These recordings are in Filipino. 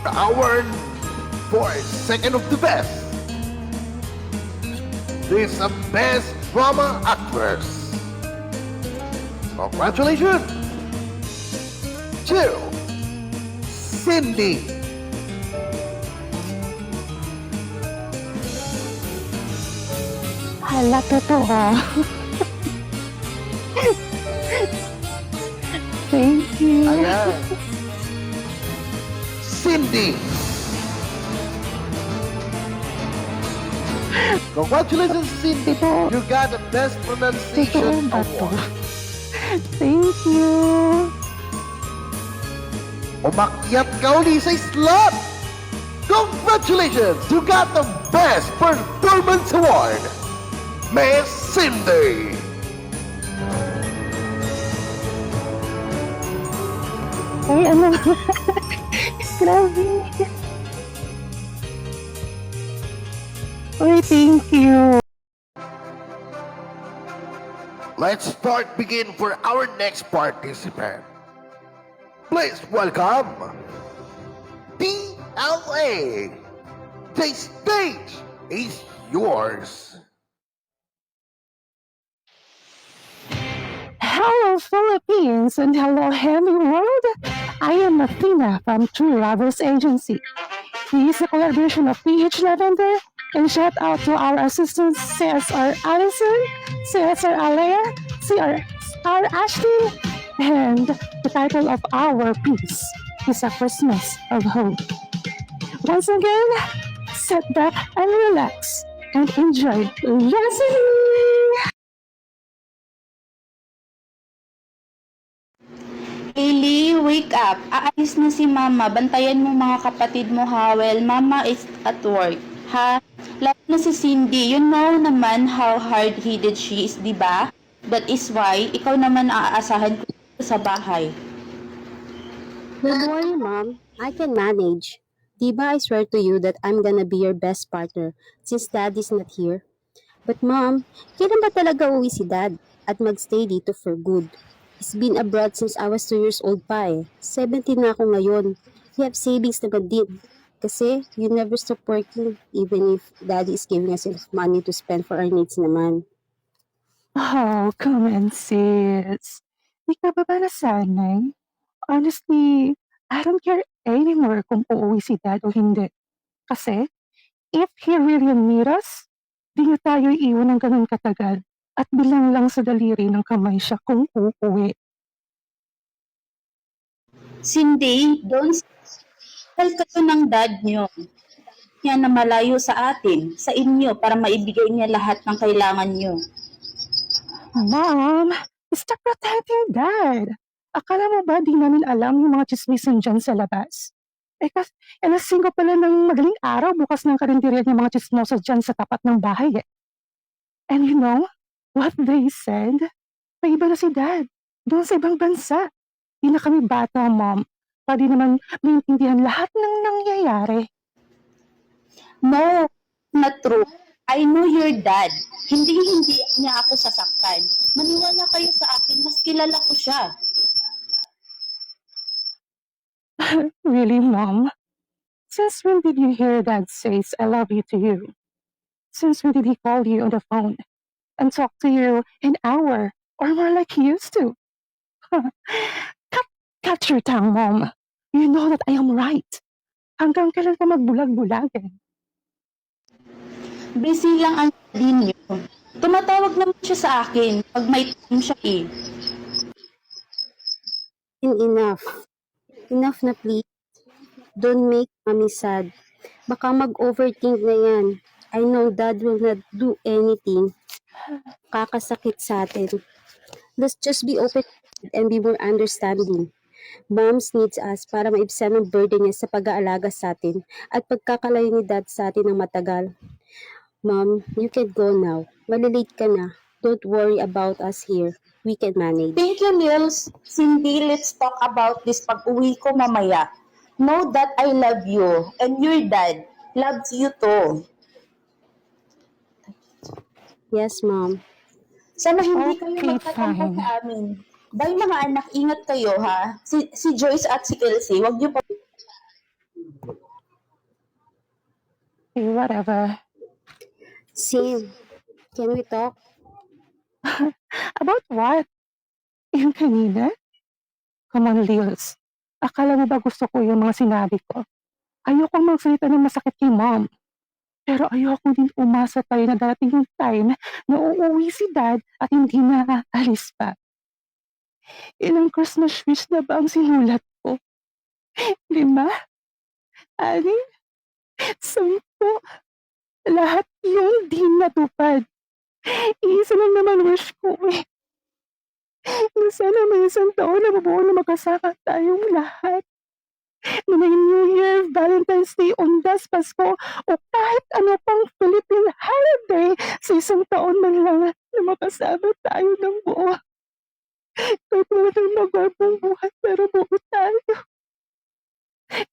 our for second of the best. This is a best drama actress. Congratulations to Cindy. Hala, totoo. Thank you. Ayan. Cindy. Congratulations, Cindy. Totoo. You got the best Totoo pronunciation ba to? award. Thank you. Umakyat ka uli sa slot. Congratulations! You got the best performance award, Miss Cindy. Ay, ano? Grabe. Uy, thank you. Let's begin for our next participant. Please welcome DLA. The stage is yours. Hello, Philippines, and hello, Heavy World. I am Athena from True Lovers Agency. This is a collaboration of PH Lavender, and shout out to our assistants CSR Allison, CSR Alea, CSR Ashley, and the title of our piece is A Christmas of Hope. Once again, sit back and relax and enjoy listening. Hailey, wake up. Aalis na si Mama. Bantayan mo mga kapatid mo, Howell. Mama is at work. Ha? Lalo na si Cindy. You know naman how hard-headed she is, di ba? That is why, ikaw naman aasahan ko sa bahay. Don't worry, Mom. I can manage. Diba, I swear to you that I'm gonna be your best partner since Daddy's not here. But Mom, kailan ba talaga uwi si Dad at magstay dito for good? He's been abroad since I was 2 years old pa eh. 17 na ako ngayon. We have savings naman din. Kasi you never stop working even if Daddy is giving us enough money to spend for our needs naman. Oh, come on, sis. Di ka ba nasanay? Honestly, I don't care anymore kung uuwi si Dad o hindi. Kasi, if he really need us, di niya tayo iiwan ng ganun katagal at bilang lang sa daliri ng kamay siya kung uuwi. Cindy, don't tell kayo ng dad nyo. Niya na malayo sa atin, sa inyo, para maibigay niya lahat ng kailangan nyo. Mom, stop protecting Dad. Akala mo ba di namin alam yung mga chismisan dyan sa labas? Nalasing ko pala ng madaling araw bukas ng karinderya ng mga chismosa dyan sa tapat ng bahay eh. And you know what they said? May iba na si Dad. Doon sa ibang bansa. Di na kami bata, Mom. Pwede naman maintindihan lahat ng nangyayari. No, not true. I know your dad. Hindi niya ako sasaktan. Maniwala kayo sa akin, mas kilala ko siya. Really, Mom? Since when did you hear Dad says I love you to you? Since when did he call you on the phone and talk to you an hour or more like he used to? Cut your tongue, Mom. You know that I am right. Hanggang kailan ka magbulag-bulagan? Busy lang ang daddy niyo. Tumatawag naman siya sa akin pag may time siya eh. Enough. Enough na please. Don't make Mommy sad. Baka mag-overthink na yan. I know Dad will not do anything. Kakasakit sa atin. Let's just be open and be more understanding. Moms needs us para maibsan ang burden niya sa pag-aalaga sa atin at pagkakalayo ni Dad sa atin ng matagal. Mom, you can go now. Malilate ka na. Don't worry about us here. We can manage. Thank you, Nils. Cindy, let's talk about this pag-uwi ko mamaya. Know that I love you and your dad loves you too. Yes, Mom. Sana hindi kayo Okay, magtatampo fine. sa amin. Bye mga anak, ingat kayo ha. Si Joyce at si Kelsey, wag niyo pa Okay, whatever. Sim, can we talk? About what? Yung kanina? Come on, Lils. Akala mo ba gusto ko yung mga sinabi ko? Ayokong magsalita ng masakit kay mom. Pero ayoko din umasa tayo na darating yung time na uuwi si dad at hindi na aalis pa. Ilang Christmas wish na ba ang sinulat ko? 5? 6? 10? Lahat yun di natupad. Iisa lang naman wish ko eh. Na sana may isang taon na mabuo na magkasama tayong lahat. Na may New Year, Valentine's Day, Undas, Pasko, o kahit ano pang Philippine holiday sa isang taon man lang na makasama tayo ng buo. Kahit wala nang magarbong buhay pero buo tayo.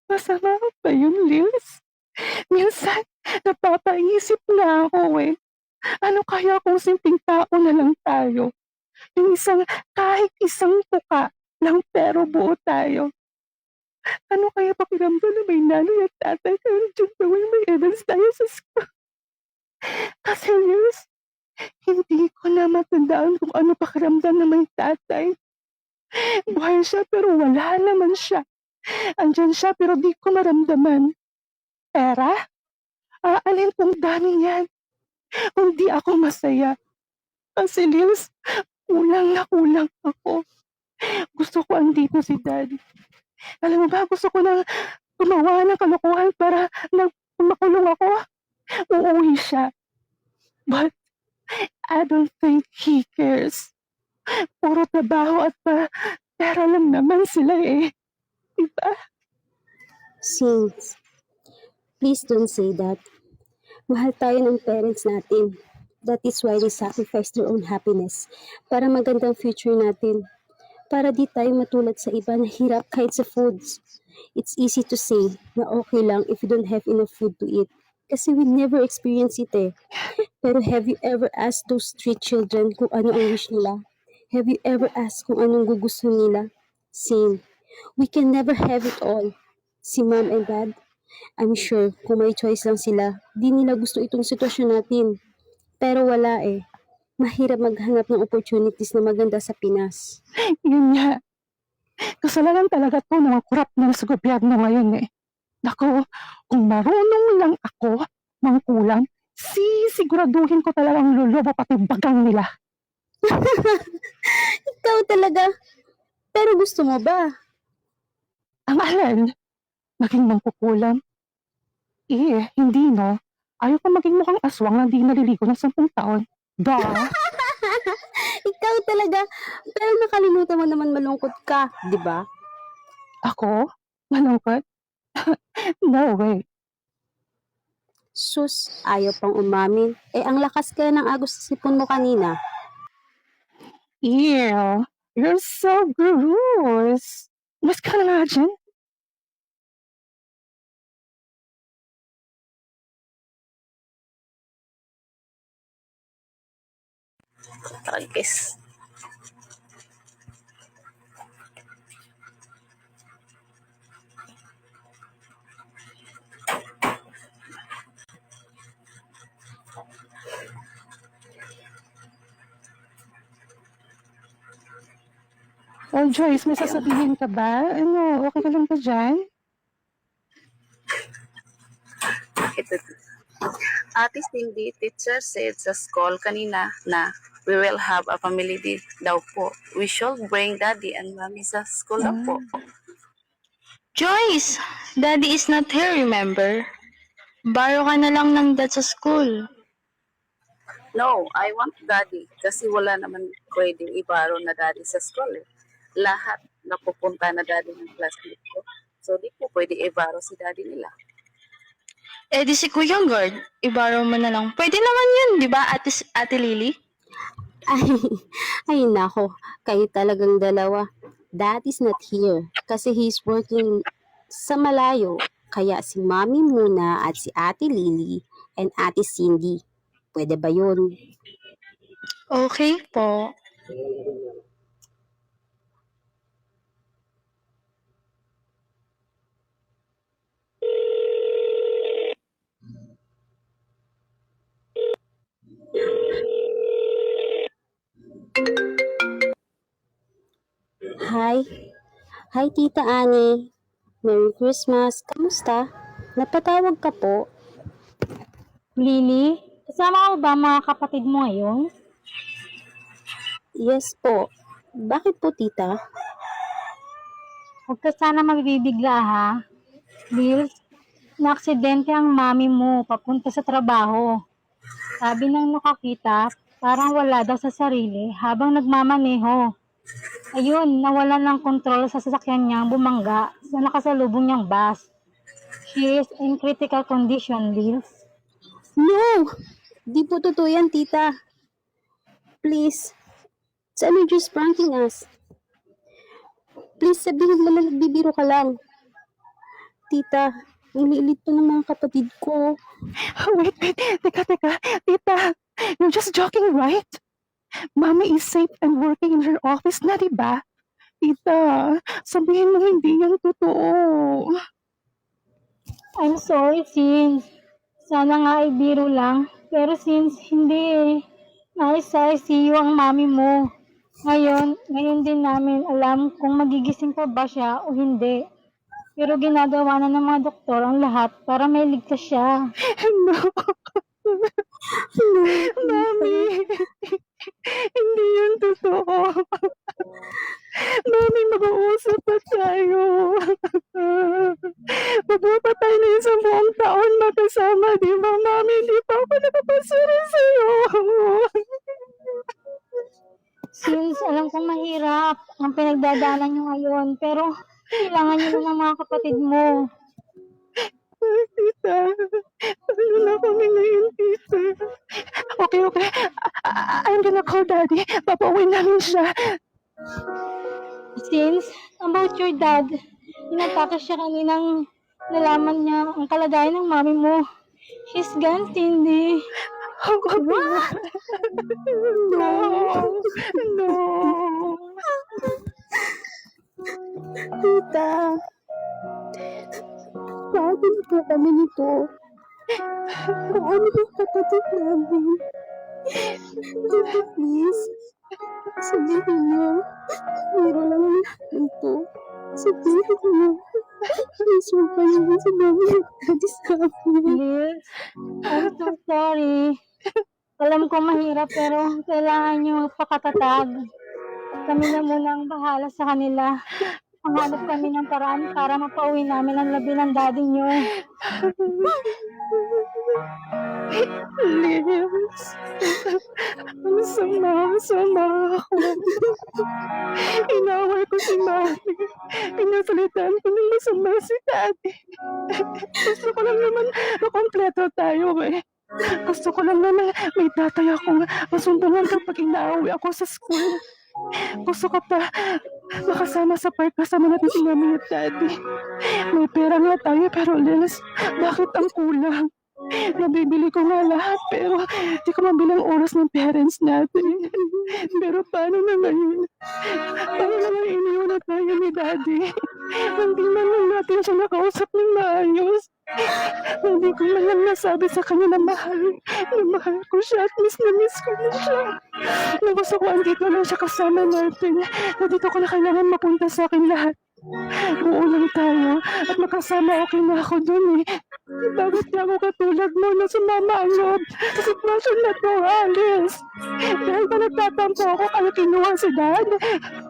Masama ba yun, Liz? Minsan, napapaisip na ako eh. Ano kaya kung simpleng tao na lang tayo? Yung kahit isang tuka lang pero buo tayo. Ano kaya pakiramdam na may nanay at tatay kayo dyan gawin may events tayo sa school? Kasi Liz, hindi ko na matandaan kung ano pakiramdam na may tatay. Buhay siya pero wala naman siya. Andyan siya pero di ko maramdaman. Pera? Aalin kong dami yan. Kung di ako masaya. Kasi Liz, kulang na kulang ako. Gusto ko andito si Dad. Alam mo ba, gusto ko na gumawa ng kalokohan para makulong ako. Uuwi siya. But I don't think he cares. Puro trabaho at pera lang naman sila eh. Diba? Sim, please don't say that. Mahal tayo ng parents natin. That is why they sacrifice their own happiness para magandang future natin. Para di tayo matulad sa iba na hirap kahit sa foods. It's easy to say na okay lang if you don't have enough food to eat. Kasi we never experience it eh. Pero have you ever asked those street children kung ano ang wish nila? Have you ever asked kung anong gugusto nila? Same. We can never have it all. Si mom and dad, I'm sure kung may choice lang sila, di nila gusto itong sitwasyon natin. Pero wala eh. Mahirap maghanap ng opportunities na maganda sa Pinas. Yun nga. Kasalanan talaga to ng mga korap na sa gobyerno ngayon eh. Naku, kung marunong lang ako mangkulam, sisiguraduhin ko talagang lulubo pati bagang nila. Ikaw talaga. Pero gusto mo ba? Ang alin, maging mangkukulam. Hindi no. Ayaw ko maging mukhang aswang na di naliligo ng 10 taon. Duh! Ikaw talaga. Pero nakalimutan mo naman malungkot ka, di ba? Ako? Malungkot? No way. Sus, ayaw pang umamin. Eh, ang lakas kaya ng agos sa sipon mo kanina. Ew, you're so gross. Mas ka na nga dyan? Tragis. Oh, Joyce, may sasabihin ka ba? Ano, okay ka lang ba dyan? Ito. Ate Cindy, teacher said sa school kanina na we will have a family day daw po. We should bring daddy and mommy sa school daw po. Joyce! Daddy is not here, remember? Borrow ka na lang ng dad sa school. No, I want daddy kasi wala naman pwedeng ibaro na daddy sa school eh. Lahat napupunta na daddy ng classmate ko. So di po pwede ibaro si daddy nila. Eh di si Kuya Guard, i-borrow mo na lang. Pwede naman yun, di ba, Ate Lily? Ay, ay nako. Kayo talagang dalawa. Dad is not here kasi he's working sa malayo. Kaya si Mami muna at si Ate Lily and Ate Cindy. Pwede ba yun? Okay po. Hi, Tita Annie. Merry Christmas. Kamusta? Napatawag ka po? Lily, kasama mo ba mga kapatid mo ngayon? Yes po. Bakit po, Tita? Huwag ka sana mabibigla ha. Bills, naaksidente ang mami mo papunta sa trabaho. Sabi ng nakakita, parang wala daw sa sarili habang nagmamaneho. Ayun, nawalan ng kontrol sa sasakyan niyang bumangga sa nakasalubong niyang bus. She is in critical condition, Bills. No! Di po totoo yan, Tita. Please. Saan you're just pranking us? Please sabihin mo na nagbibiro ka lang. Tita, ang lilit po ng mga kapatid ko. Wait, teka, tita, you're just joking, right? Mommy is safe and working in her office na, di ba? Tita, sabihin mo hindi yan totoo. I'm sorry, Sins. Sana nga ay biro lang. Pero since hindi nasa ICU ang mami mo. Ngayon din namin alam kung magigising pa ba siya o hindi. Pero ginagawa na ng mga doktor ang lahat para may ligtas siya. No. Mami, hindi yan totoo. Mami, mag-uusap pa tayo. Magpapa tayo na isang buong taon magkasama, di ba, Mami? Hindi pa ako nakapasuri sa'yo. Since alam kong mahirap ang pinagdadaanan niyo ngayon, pero kailangan niyo na ng mga kapatid mo. Tita, paano na kami ngayon, tita? Okay. I'm gonna call Daddy. Papauwi namin siya. Since about your dad, inatake siya kaninang nalaman niya ang kalagayan ng mami mo. She's gone, Cindy. No. Tita, bakit na po kami nito? Kung ano yung kapatid namin? Tita, please. Sabihin niyo, meron lang ang lahat nito. Sabihin niyo, please huwag kayo sa mami at daddy sa amin. Liz, I'm so sorry. Alam ko mahirap pero kailangan niyo magpakatatag. Kami na muna ang bahala sa kanila. Manghanap kami ng paraan para mapauwi namin ang labi ng daddy niyo. Liz, ang sama ako. Inaway ko si Mami. Pinasalitan ko ng masama si Daddy. Gusto ko lang naman makompleto tayo eh. Gusto ko lang naman may tatay akong masumbungan kapag inaawi ako sa school. Gusto ko pa makasama sa park kasama natin si Mami at Daddy. May pera nga tayo pero Liz, bakit ang kulang? Nabibili ko nga lahat pero di ko mabilang oras ng parents natin. Pero paano na ngayon? Paano naman iniwan na tayo ni Daddy? Hindi man lang natin siya nakausap ng maayos. Hindi ko man lang nasabi sa kanya na mahal ko siya at miss ko na siya. Na gusto ko andito lang siya kasama natin. Na dito ko na kailangan mapunta sa akin lahat. Oo lang tayo at makasama okay na ako dun eh. Bakit na ako katulad mo na sumama ang loob sa sitwasyon na to, Alice? Dahil ba nagtatampo ako kaya kinuha si Dad?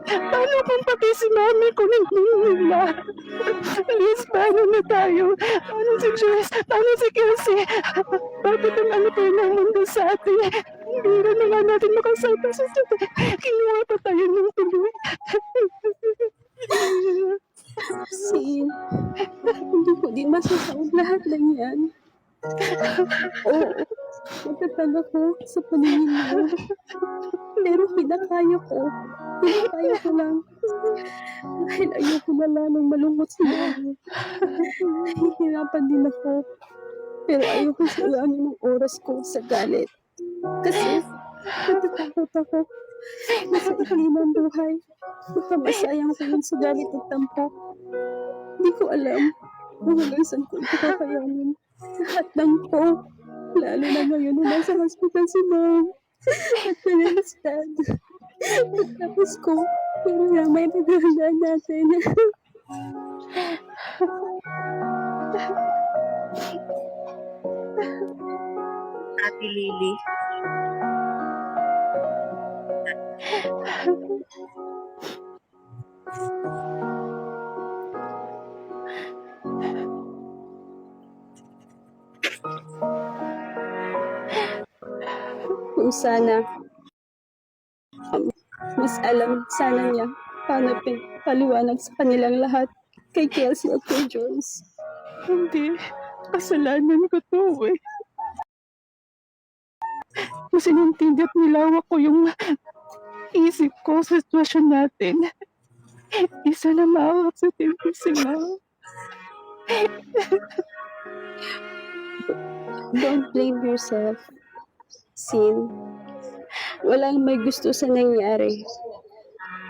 Paano kung pati si Mami kung hindi nila? Alice, paano na tayo? Paano si Joyce? Paano si Kelsey? Bakit ang ano tayo ng mundo sa atin? Hindi na nga natin makasama sa kinuha pa tayo ng tuloy. Sin, hindi ko din masasabi lahat ng yan. Oo, matatag ako sa paningin mo. Pero pinakaya ko lang. Dahil ayoko na lamang malungkot si Mami. Nahihirapan din ako. Pero ayoko sayangin ang oras ko sa galit. Kasi natatakot ako na sa ikli ng buhay. Baka masayang ko yun sa galit at tampok. Hindi ko alam kung hanggang saan ko ito kakayanin. Lahat ng ko. Lalo na ngayon na nasa hospital si Mom. At kaya si Dad. Tapos ko, Yun lang may paghandaan natin. Ate Lily. Kung sana, mas alam sana niya paano paliwanag sa kanilang lahat kay Kelsey at kay Joyce. Hindi. Kasalanan ko to eh. Mas inintindi at nilawak ko yung isip ko sa sitwasyon natin. Isa na maawak sa tempo si Ma'am. Don't blame yourself. Sin, walang may gusto sa nangyari.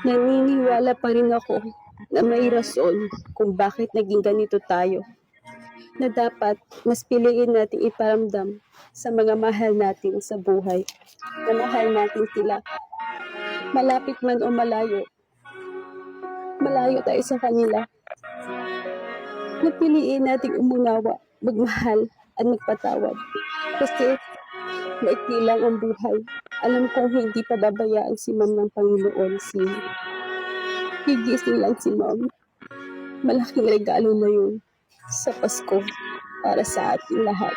Naniniwala pa rin ako na may rason kung bakit naging ganito tayo. Na dapat mas piliin natin iparamdam sa mga mahal natin sa buhay. Na mahal natin sila. Malapit man o malayo. Malayo tayo sa kanila. Napiliin nating umunawa, magmahal at magpatawad. Kasi maikli lang ang buhay. Alam kong hindi pababayaan si Ma'am ng Panginoon. Gigising lang si Ma'am. Malaking regalo na yun sa Pasko para sa ating lahat.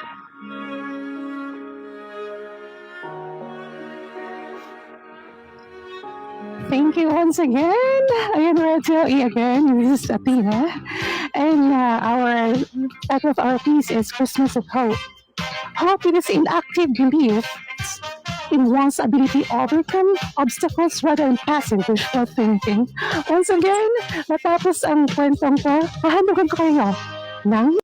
Thank you once again. Ayan, Radio E again. This is Athena. And our title of our piece is Christmas of Hope. Hope is in active belief in one's ability to overcome obstacles rather than passive wishful thinking. Once again, natapos ang kwentong to, hahandugan ko kayo ng